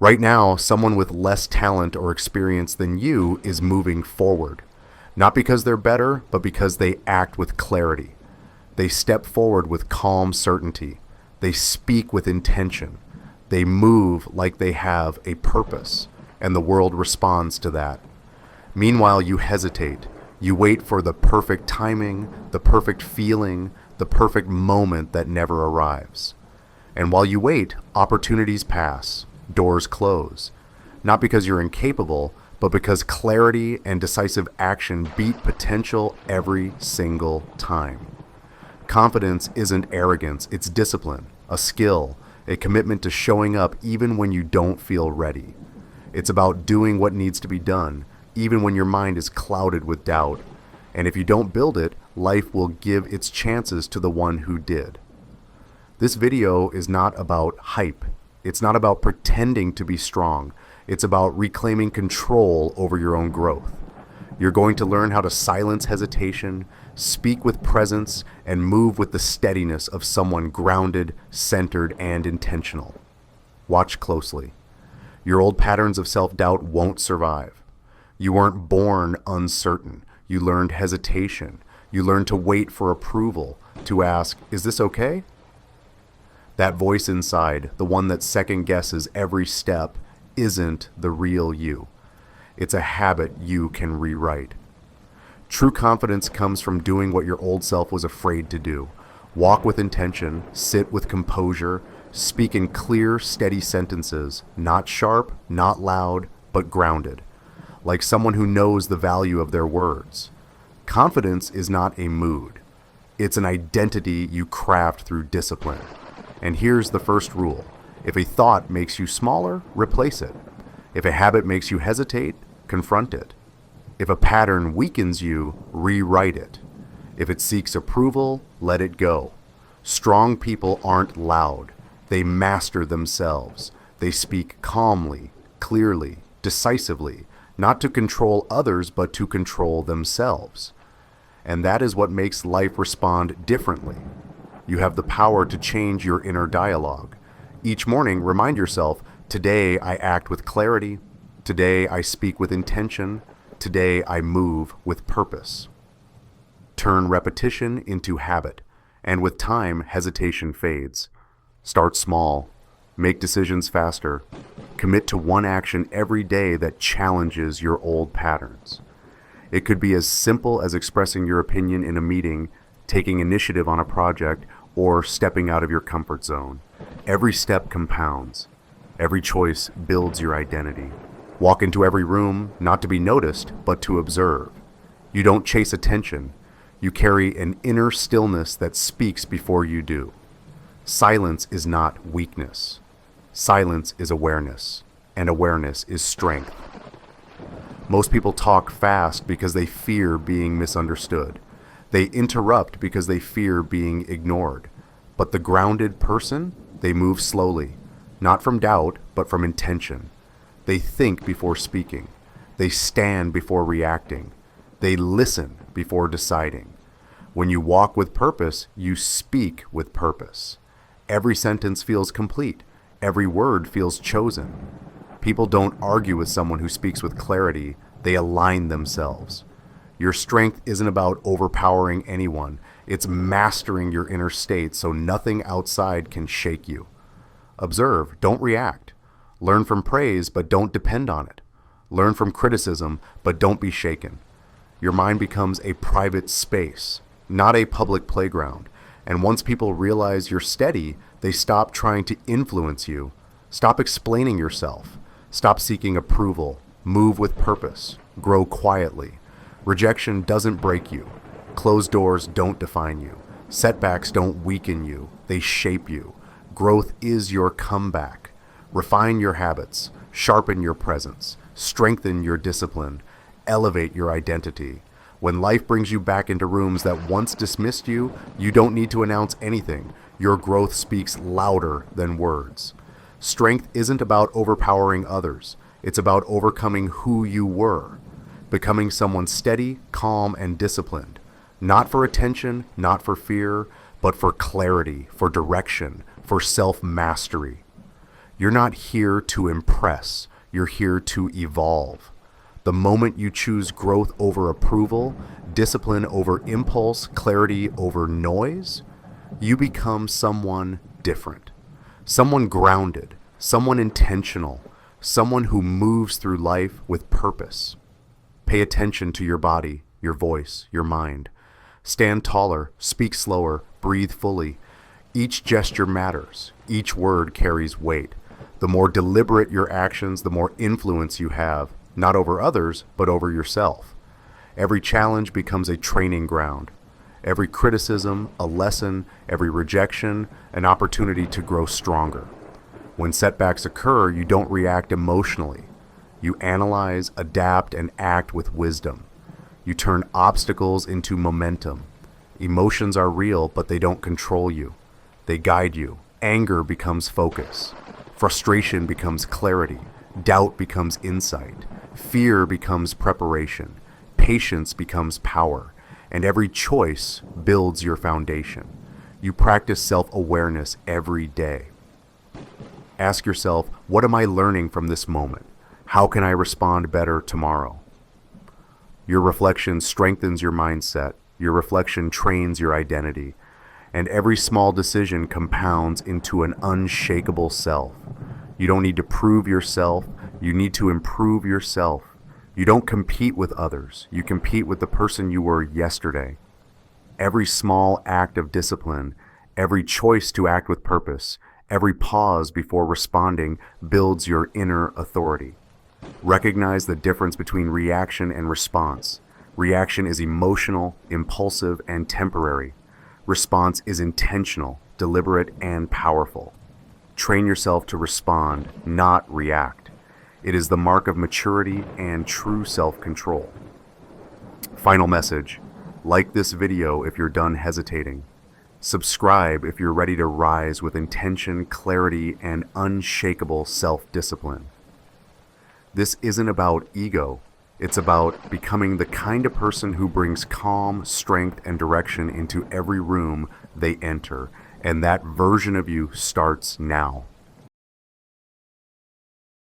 Right now, someone with less talent or experience than you is moving forward. Not because they're better, but because they act with clarity. They step forward with calm certainty. They speak with intention. They move like they have a purpose, and the world responds to that. Meanwhile, you hesitate. You wait for the perfect timing, the perfect feeling, the perfect moment that never arrives. And while you wait, opportunities pass, doors close. Not because you're incapable, but because clarity and decisive action beat potential every single time. Confidence isn't arrogance, it's discipline, a skill, a commitment to showing up even when you don't feel ready. It's about doing what needs to be done, even when your mind is clouded with doubt. And if you don't build it, life will give its chances to the one who did. This video is not about hype. It's not about pretending to be strong. It's about reclaiming control over your own growth. You're going to learn how to silence hesitation, speak with presence, and move with the steadiness of someone grounded, centered, and intentional. Watch closely. Your old patterns of self-doubt won't survive. You weren't born uncertain. You learned hesitation. You learned to wait for approval, to ask, "Is this okay?" That voice inside, the one that second guesses every step, isn't the real you. It's a habit you can rewrite. True confidence comes from doing what your old self was afraid to do. Walk with intention, sit with composure, speak in clear, steady sentences, not sharp, not loud, but grounded, like someone who knows the value of their words. Confidence is not a mood. It's an identity you craft through discipline. And here's the first rule. If a thought makes you smaller, replace it. If a habit makes you hesitate, confront it. If a pattern weakens you, rewrite it. If it seeks approval, let it go. Strong people aren't loud. They master themselves. They speak calmly, clearly, decisively, not to control others, but to control themselves. And that is what makes life respond differently. You have the power to change your inner dialogue. Each morning, remind yourself, today I act with clarity. Today I speak with intention. Today I move with purpose. Turn repetition into habit, and with time, hesitation fades. Start small. Make decisions faster. Commit to one action every day that challenges your old patterns. It could be as simple as expressing your opinion in a meeting, taking initiative on a project, or stepping out of your comfort zone. Every step compounds. Every choice builds your identity. Walk into every room, not to be noticed, but to observe. You don't chase attention. You carry an inner stillness that speaks before you do. Silence is not weakness. Silence is awareness, and awareness is strength. Most people talk fast because they fear being misunderstood. They interrupt because they fear being ignored. But the grounded person, they move slowly, not from doubt, but from intention. They think before speaking. They stand before reacting. They listen before deciding. When you walk with purpose, you speak with purpose. Every sentence feels complete. Every word feels chosen. People don't argue with someone who speaks with clarity. They align themselves. Your strength isn't about overpowering anyone. It's mastering your inner state so nothing outside can shake you. Observe, don't react. Learn from praise, but don't depend on it. Learn from criticism, but don't be shaken. Your mind becomes a private space, not a public playground. And once people realize you're steady, they stop trying to influence you. Stop explaining yourself. Stop seeking approval. Move with purpose. Grow quietly. Rejection doesn't break you. Closed doors don't define you. Setbacks don't weaken you. They shape you. Growth is your comeback. Refine your habits. Sharpen your presence. Strengthen your discipline. Elevate your identity. When life brings you back into rooms that once dismissed you, you don't need to announce anything. Your growth speaks louder than words. Strength isn't about overpowering others. It's about overcoming who you were. Becoming someone steady, calm, and disciplined. Not for attention, not for fear, but for clarity, for direction, for self-mastery. You're not here to impress, you're here to evolve. The moment you choose growth over approval, discipline over impulse, clarity over noise, you become someone different. Someone grounded, someone intentional, someone who moves through life with purpose. Pay attention to your body, your voice, your mind. Stand taller, speak slower, breathe fully. Each gesture matters. Each word carries weight. The more deliberate your actions, the more influence you have, not over others, but over yourself. Every challenge becomes a training ground. Every criticism, a lesson, every rejection, an opportunity to grow stronger. When setbacks occur, you don't react emotionally. You analyze, adapt, and act with wisdom. You turn obstacles into momentum. Emotions are real, but they don't control you. They guide you. Anger becomes focus. Frustration becomes clarity. Doubt becomes insight. Fear becomes preparation. Patience becomes power. And every choice builds your foundation. You practice self-awareness every day. Ask yourself, what am I learning from this moment? How can I respond better tomorrow? Your reflection strengthens your mindset. Your reflection trains your identity. And every small decision compounds into an unshakable self. You don't need to prove yourself. You need to improve yourself. You don't compete with others. You compete with the person you were yesterday. Every small act of discipline, every choice to act with purpose, every pause before responding builds your inner authority. Recognize the difference between reaction and response. Reaction is emotional, impulsive, and temporary. Response is intentional, deliberate, and powerful. Train yourself to respond, not react. It is the mark of maturity and true self-control. Final message: like this video if you're done hesitating. Subscribe if you're ready to rise with intention, clarity, and unshakable self-discipline. This isn't about ego. It's about becoming the kind of person who brings calm, strength, and direction into every room they enter. And that version of you starts now.